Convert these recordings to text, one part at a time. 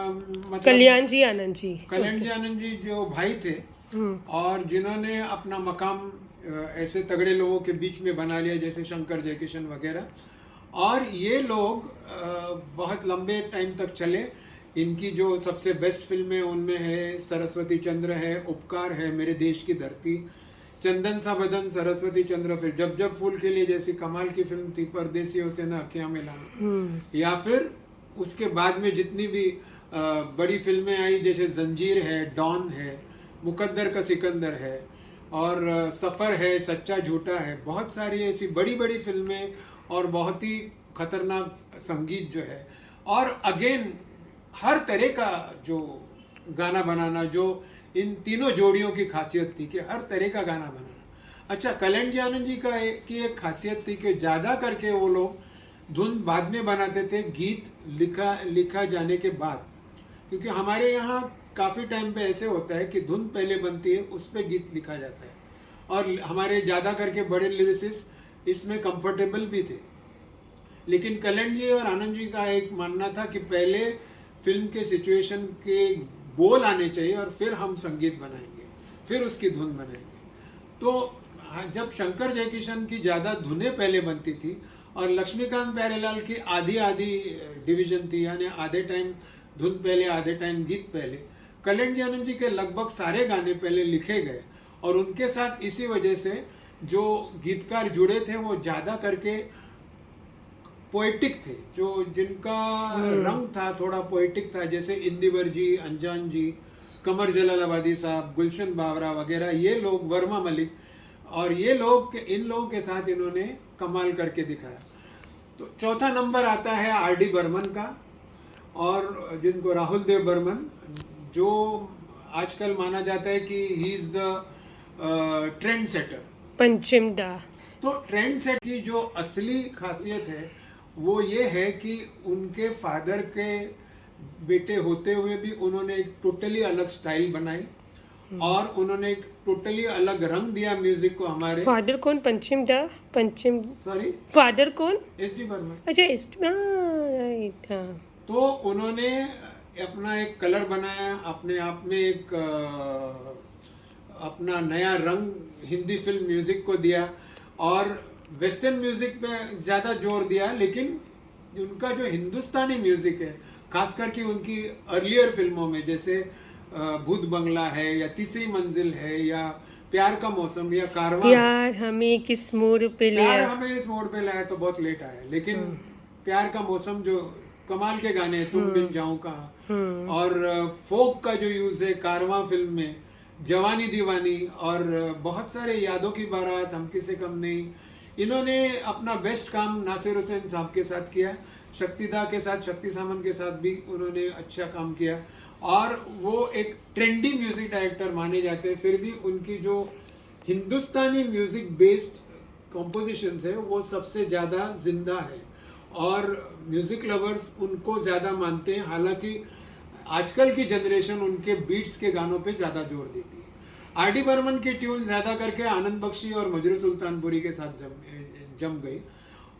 मतलब कल्याण जी आनंद जी जो भाई थे और जिन्होंने अपना मकाम ऐसे तगड़े लोगों के बीच में बना लिया जैसे शंकर जयकिशन वगैरह। और ये लोग बहुत लंबे टाइम तक चले। इनकी जो सबसे बेस्ट फिल्में उनमें है सरस्वती चंद्र है, उपकार है, मेरे देश की धरती, चंदन सा बदन, सरस्वती चंद्र, फिर जब जब फूल के लिए जैसी कमाल की फिल्म थी, परदेसियों से न अखियां मिलाना, या फिर उसके बाद में जितनी भी बड़ी फिल्में आई जैसे जंजीर है, डॉन है, मुकद्दर का सिकंदर है, और सफ़र है, सच्चा झूठा है, बहुत सारी ऐसी बड़ी बड़ी फिल्में और बहुत ही खतरनाक संगीत जो है। और अगेन हर तरह का जो गाना बनाना, जो इन तीनों जोड़ियों की खासियत थी कि हर तरह का गाना बनाना। अच्छा, कल्याण जी आनंद जी की एक खासियत थी कि ज़्यादा करके वो लोग धुन बाद में बनाते थे, गीत लिखा जाने के बाद। क्योंकि हमारे यहाँ काफ़ी टाइम पे ऐसे होता है कि धुन पहले बनती है, उस पर गीत लिखा जाता है, और हमारे ज़्यादा करके बड़े लिरिसिस्ट इसमें कंफर्टेबल भी थे। लेकिन कल्याण जी और आनंद जी का एक मानना था कि पहले फिल्म के सिचुएशन के बोल आने चाहिए और फिर हम संगीत बनाएंगे, फिर उसकी धुन बनाएंगे। तो जब शंकर जयकिशन की ज़्यादा धुनें पहले बनती थी और लक्ष्मीकांत प्यारेलाल की आधी आधी डिवीजन थी, यानी आधे टाइम धुन पहले आधे टाइम गीत पहले, कल्याण जी आनंद जी के लगभग सारे गाने पहले लिखे गए। और उनके साथ इसी वजह से जो गीतकार जुड़े थे वो ज़्यादा करके पोएटिक थे, जो जिनका रंग था थोड़ा पोएटिक था, जैसे इंदिवर जी, अनजान जी, कमर जलालाबादी साहब, गुलशन बावरा वगैरह, ये लोग, वर्मा मलिक, और ये लोग, इन लोगों के साथ इन्होंने कमाल करके दिखाया। तो चौथा नंबर आता है आर डी बर्मन का, और जिनको राहुल देव बर्मन, जो आजकल माना जाता है कि he is the trend setter, पंचम दा। तो ट्रेंड सेट की जो असली खासियत है वो ये है कि उनके फादर के बेटे होते हुए भी उन्होंने एक टोटली अलग स्टाइल बनाई और उन्होंने एक टोटली अलग रंग दिया म्यूजिक को। हमारे फादर कौन? पंचम दा, पंचम, सॉरी, फादर कौन? S D Burman. अच्छा, राइट, हाँ। तो उन्होंने अपना एक कलर बनाया, अपने आप में एक अपना नया रंग हिंदी फिल्म म्यूजिक को दिया और वेस्टर्न म्यूजिक पे ज़्यादा जोर दिया। लेकिन उनका जो हिंदुस्तानी म्यूजिक है, खास करके उनकी अर्लियर फिल्मों में, जैसे भूत बंगला है, या तीसरी मंजिल है, या प्यार का मौसम, या कारवां, प्यार हमें किस मोड़ पे ले प्यार आया। हमें इस मोड़ पे लाया तो बहुत लेट आया, लेकिन प्यार का मौसम जो कमाल के गाने हैं, तुम बिन जाऊं कहाँ, और फोक का जो यूज है कारवां फिल्म में, जवानी दीवानी, और बहुत सारे यादों की बारात, हम किसे कम नहीं। इन्होंने अपना बेस्ट काम नासिर हुसैन साहब के साथ किया, शक्तिदा के साथ, शक्ति सामन के साथ भी उन्होंने अच्छा काम किया, और वो एक ट्रेंडी म्यूजिक डायरेक्टर माने जाते हैं। फिर भी उनकी जो हिंदुस्तानी म्यूजिक बेस्ड कॉम्पोजिशंस है वो सबसे ज़्यादा जिंदा है, और म्यूजिक लवर्स उनको ज़्यादा मानते हैं। हालांकि आजकल की जनरेशन उनके बीट्स के गानों पे ज़्यादा जोर देती है। आर डी बर्मन की ट्यून ज़्यादा करके आनंद बख्शी और मजरू सुल्तानपुरी के साथ जम गई।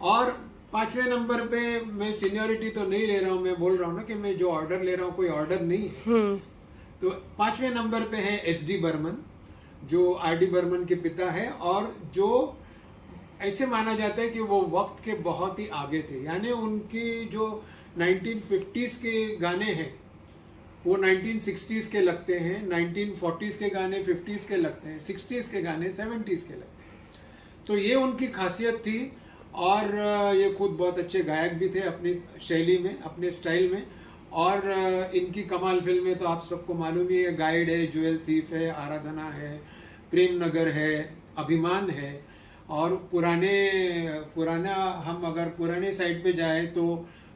और पांचवें नंबर पे, मैं सीनियरिटी तो नहीं ले रहा हूँ, मैं बोल रहा हूँ ना कि मैं जो ऑर्डर ले रहा हूँ कोई ऑर्डर नहीं है। तो पांचवें नंबर पे है एस डी बर्मन, जो आर डी बर्मन के पिता है, और जो ऐसे माना जाता है कि वो वक्त के बहुत ही आगे थे। यानी उनकी जो 1950s के गाने हैं वो 1960s के लगते हैं, 1940s के गाने 50s के लगते हैं, 60s के गाने 70s के लगते हैं। तो ये उनकी खासियत थी। और ये खुद बहुत अच्छे गायक भी थे अपनी शैली में, अपने स्टाइल में। और इनकी कमाल फिल्में तो आप सबको मालूम ही है, गाइड है, ज्वेल थीफ है, आराधना है, प्रेम नगर है, अभिमान है, और पुराना हम अगर पुराने साइड पे जाए तो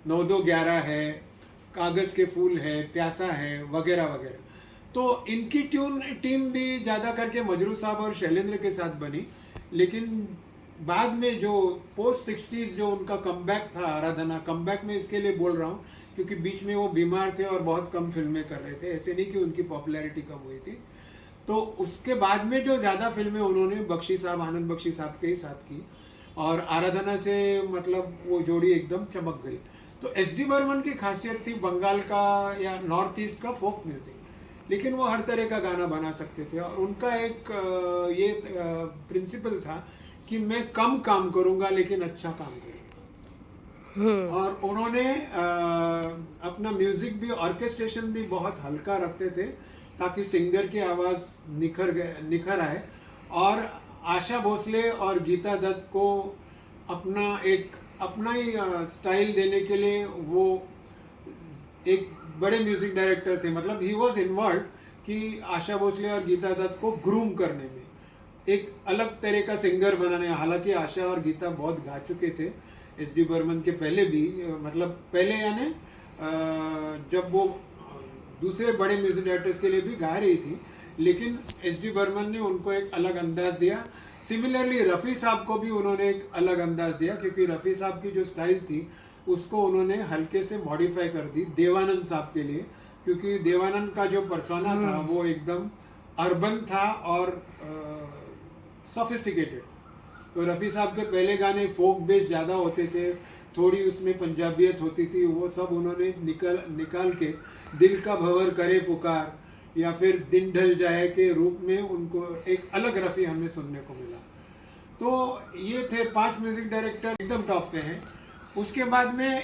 9211 है, कागज़ के फूल है, प्यासा है, वगैरह वगैरह। तो इनकी टीम भी ज़्यादा करके मजरू साहब और शैलेंद्र के साथ बनी। लेकिन बाद में जो पोस्ट 60s जो उनका कमबैक था, आराधना कमबैक में इसके लिए बोल रहा हूँ क्योंकि बीच में वो बीमार थे और बहुत कम फिल्में कर रहे थे, ऐसे नहीं कि उनकी पॉपुलैरिटी कम हुई थी। तो उसके बाद में जो ज़्यादा फिल्में उन्होंने बख्शी साहब, आनंद बख्शी साहब के ही साथ की, और आराधना से मतलब वो जोड़ी एकदम चमक गई। तो एस डी बर्मन की खासियत थी बंगाल का या नॉर्थ ईस्ट का फोक म्यूजिक, लेकिन वो हर तरह का गाना बना सकते थे। और उनका एक ये प्रिंसिपल था कि मैं कम काम करूँगा लेकिन अच्छा काम करूँगा। और उन्होंने अपना म्यूजिक भी, ऑर्केस्ट्रेशन भी बहुत हल्का रखते थे ताकि सिंगर की आवाज़ निखर आए। और आशा भोसले और गीता दत्त को अपना ही स्टाइल देने के लिए वो एक बड़े म्यूजिक डायरेक्टर थे। मतलब ही वॉज इन्वॉल्व कि आशा भोसले और गीता दत्त को ग्रूम करने में, एक अलग तरह का सिंगर बनाने। हालांकि आशा और गीता बहुत गा चुके थे एस डी बर्मन के पहले भी, मतलब पहले यानी जब वो दूसरे बड़े म्यूजिक डायरेक्टर्स के लिए भी गा रही थी, लेकिन एस डी बर्मन ने उनको एक अलग अंदाज दिया। सिमिलरली रफ़ी साहब को भी उन्होंने एक अलग अंदाज दिया, क्योंकि रफ़ी साहब की जो स्टाइल थी उसको उन्होंने हल्के से मॉडिफाई कर दी देवानंद साहब के लिए, क्योंकि देवानंद का जो पर्सोना था वो एकदम अर्बन था और सोफिस्टिकेटेड। तो रफ़ी साहब के पहले गाने फोक बेस ज़्यादा होते थे, थोड़ी उसमें पंजाबियत होती थी, वो सब उन्होंने निकाल के दिल का भंवर करे पुकार या फिर दिन ढल जाए के रूप में उनको एक अलग रफ़ी हमें सुनने को मिला। तो ये थे 5 म्यूज़िक डायरेक्टर एकदम टॉप पे हैं। उसके बाद में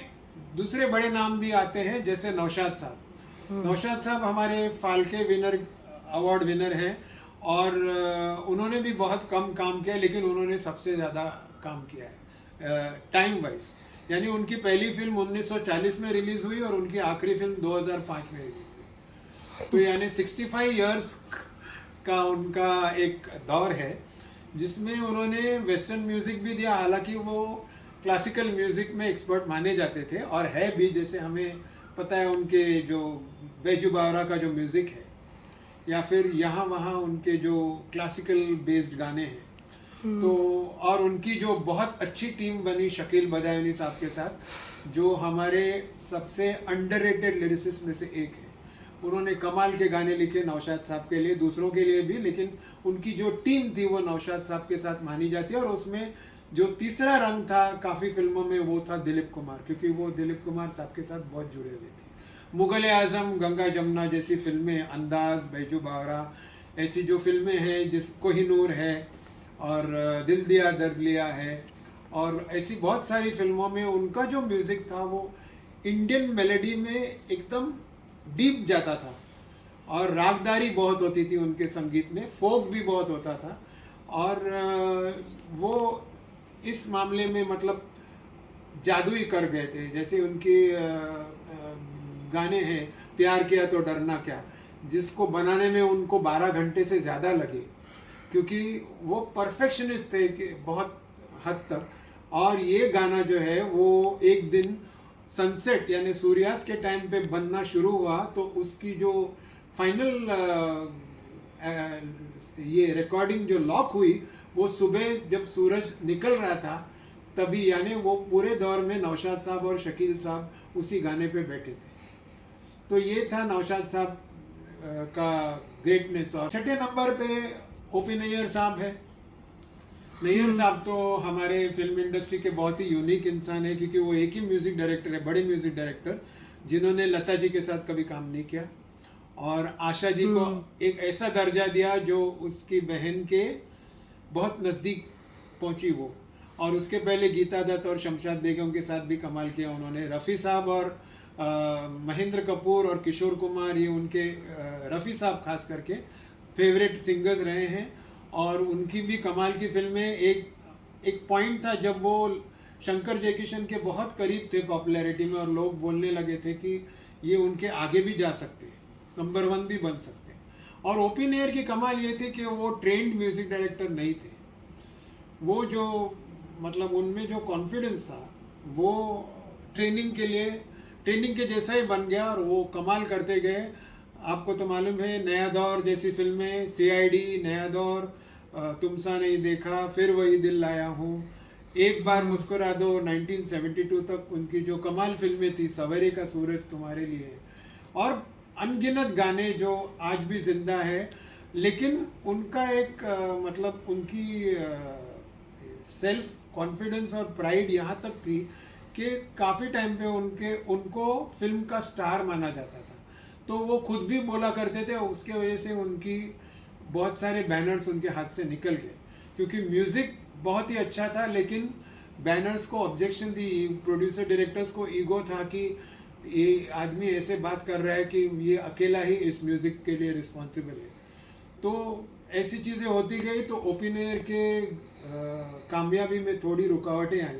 दूसरे बड़े नाम भी आते हैं, जैसे नौशाद साहब। नौशाद साहब हमारे फाल्के अवार्ड विनर हैं और उन्होंने भी बहुत कम काम किया, लेकिन उन्होंने सबसे ज़्यादा काम किया है टाइम वाइज। यानी उनकी पहली फिल्म 1940 में रिलीज़ हुई और उनकी आखिरी फिल्म 2005 में रिलीज़ हुई। तो यानी 65 इयर्स का उनका एक दौर है जिसमें उन्होंने वेस्टर्न म्यूज़िक भी दिया। हालांकि वो क्लासिकल म्यूज़िक में एक्सपर्ट माने जाते थे और है भी, जैसे हमें पता है उनके जो बैजू बावरा का जो म्यूज़िक है या फिर यहाँ वहाँ उनके जो क्लासिकल बेस्ड गाने हैं। तो और उनकी जो बहुत अच्छी टीम बनी शकील बदायूनी साहब के साथ, जो हमारे सबसे अंडररेटेड लिरिसिस्ट में से एक है। उन्होंने कमाल के गाने लिखे नौशाद साहब के लिए, दूसरों के लिए भी, लेकिन उनकी जो टीम थी वो नौशाद साहब के साथ मानी जाती है। और उसमें जो तीसरा रंग था काफ़ी फिल्मों में वो था दिलीप कुमार, क्योंकि वो दिलीप कुमार साहब के साथ बहुत जुड़े हुए थे। मुग़ल आज़म, गंगा जमुना जैसी फिल्में, अंदाज़, बैजू बावरा ऐसी जो फिल्में हैं, जिस कोहिनूर है और दिल दिया दर्द लिया है, और ऐसी बहुत सारी फिल्मों में उनका जो म्यूज़िक था वो इंडियन मेलोडी में एकदम डीप जाता था और रागदारी बहुत होती थी उनके संगीत में, फोक भी बहुत होता था। और वो इस मामले में मतलब जादू ही कर गए थे। जैसे उनके गाने हैं प्यार किया तो डरना क्या, जिसको बनाने में उनको 12 घंटे से ज़्यादा लगे, क्योंकि वो परफेक्शनिस्ट थे कि बहुत हद तक। और ये गाना जो है वो एक दिन सनसेट यानी सूर्यास्त के टाइम पे बनना शुरू हुआ, तो उसकी जो फाइनल ये रिकॉर्डिंग जो लॉक हुई वो सुबह जब सूरज निकल रहा था तभी, यानी वो पूरे दौर में नौशाद साहब और शकील साहब उसी गाने पे बैठे थे। तो ये था नौशाद साहब का ग्रेटनेस। और छठे नंबर पे ओपी नैयर साहब है। नैयर साहब तो हमारे फिल्म इंडस्ट्री के बहुत ही यूनिक इंसान है, क्योंकि वो एक ही म्यूज़िक डायरेक्टर है, बड़े म्यूज़िक डायरेक्टर, जिन्होंने लता जी के साथ कभी काम नहीं किया और आशा जी को एक ऐसा दर्जा दिया जो उसकी बहन के बहुत नज़दीक पहुंची वो। और उसके पहले गीता दत्त और शमशाद बेगम के साथ भी कमाल किया उन्होंने। रफ़ी साहब और महेंद्र कपूर और किशोर कुमार, ये उनके रफ़ी साहब खास करके फेवरेट सिंगर्स रहे हैं। और उनकी भी कमाल की फिल्में। एक पॉइंट था जब वो शंकर जयकिशन के बहुत करीब थे पॉपुलैरिटी में, और लोग बोलने लगे थे कि ये उनके आगे भी जा सकते हैं, नंबर 1 भी बन सकते हैं। और ओपी नैयर की कमाल ये थी कि वो ट्रेंड म्यूज़िक डायरेक्टर नहीं थे। वो जो मतलब उनमें जो कॉन्फिडेंस था वो ट्रेनिंग के जैसा ही बन गया और वो कमाल करते गए। आपको तो मालूम है नया दौर जैसी फिल्में, CID, नया दौर, तुमसा नहीं देखा, फिर वही दिल लाया हूँ, एक बार मुस्कुरा दो, 1972 तक उनकी जो कमाल फिल्में थी, सवेरे का सूरज तुम्हारे लिए, और अनगिनत गाने जो आज भी जिंदा है। लेकिन उनका एक मतलब उनकी सेल्फ कॉन्फिडेंस और प्राइड यहाँ तक थी कि काफ़ी टाइम पे उनको फिल्म का स्टार माना जाता था। तो वो खुद भी बोला करते थे, उसके वजह से उनकी बहुत सारे बैनर्स उनके हाथ से निकल गए, क्योंकि म्यूज़िक बहुत ही अच्छा था, लेकिन बैनर्स को ऑब्जेक्शन दी, प्रोड्यूसर डायरेक्टर्स को ईगो था कि ये आदमी ऐसे बात कर रहा है कि ये अकेला ही इस म्यूज़िक के लिए रिस्पॉन्सिबल है। तो ऐसी चीज़ें होती गई, तो ओपिनियर के कामयाबी में थोड़ी रुकावटें आई,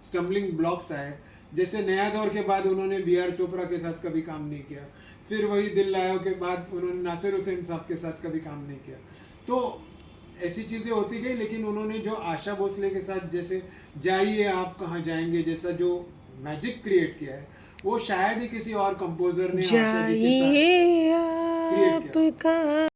स्टम्बलिंग ब्लॉक्स आए। जैसे नया दौर के बाद उन्होंने B.R. चोपड़ा के साथ कभी काम नहीं किया, फिर वही दिल लायो के बाद उन्होंने नासिर हुसैन साहब के साथ कभी काम नहीं किया। तो ऐसी चीज़ें होती गई, लेकिन उन्होंने जो आशा भोसले के साथ जैसे जाइए आप कहाँ जाएंगे जैसा जो मैजिक क्रिएट किया है, वो शायद ही किसी और कंपोजर ने आशा जी के साथ जाइए क्रिएट किया। आप कहाँ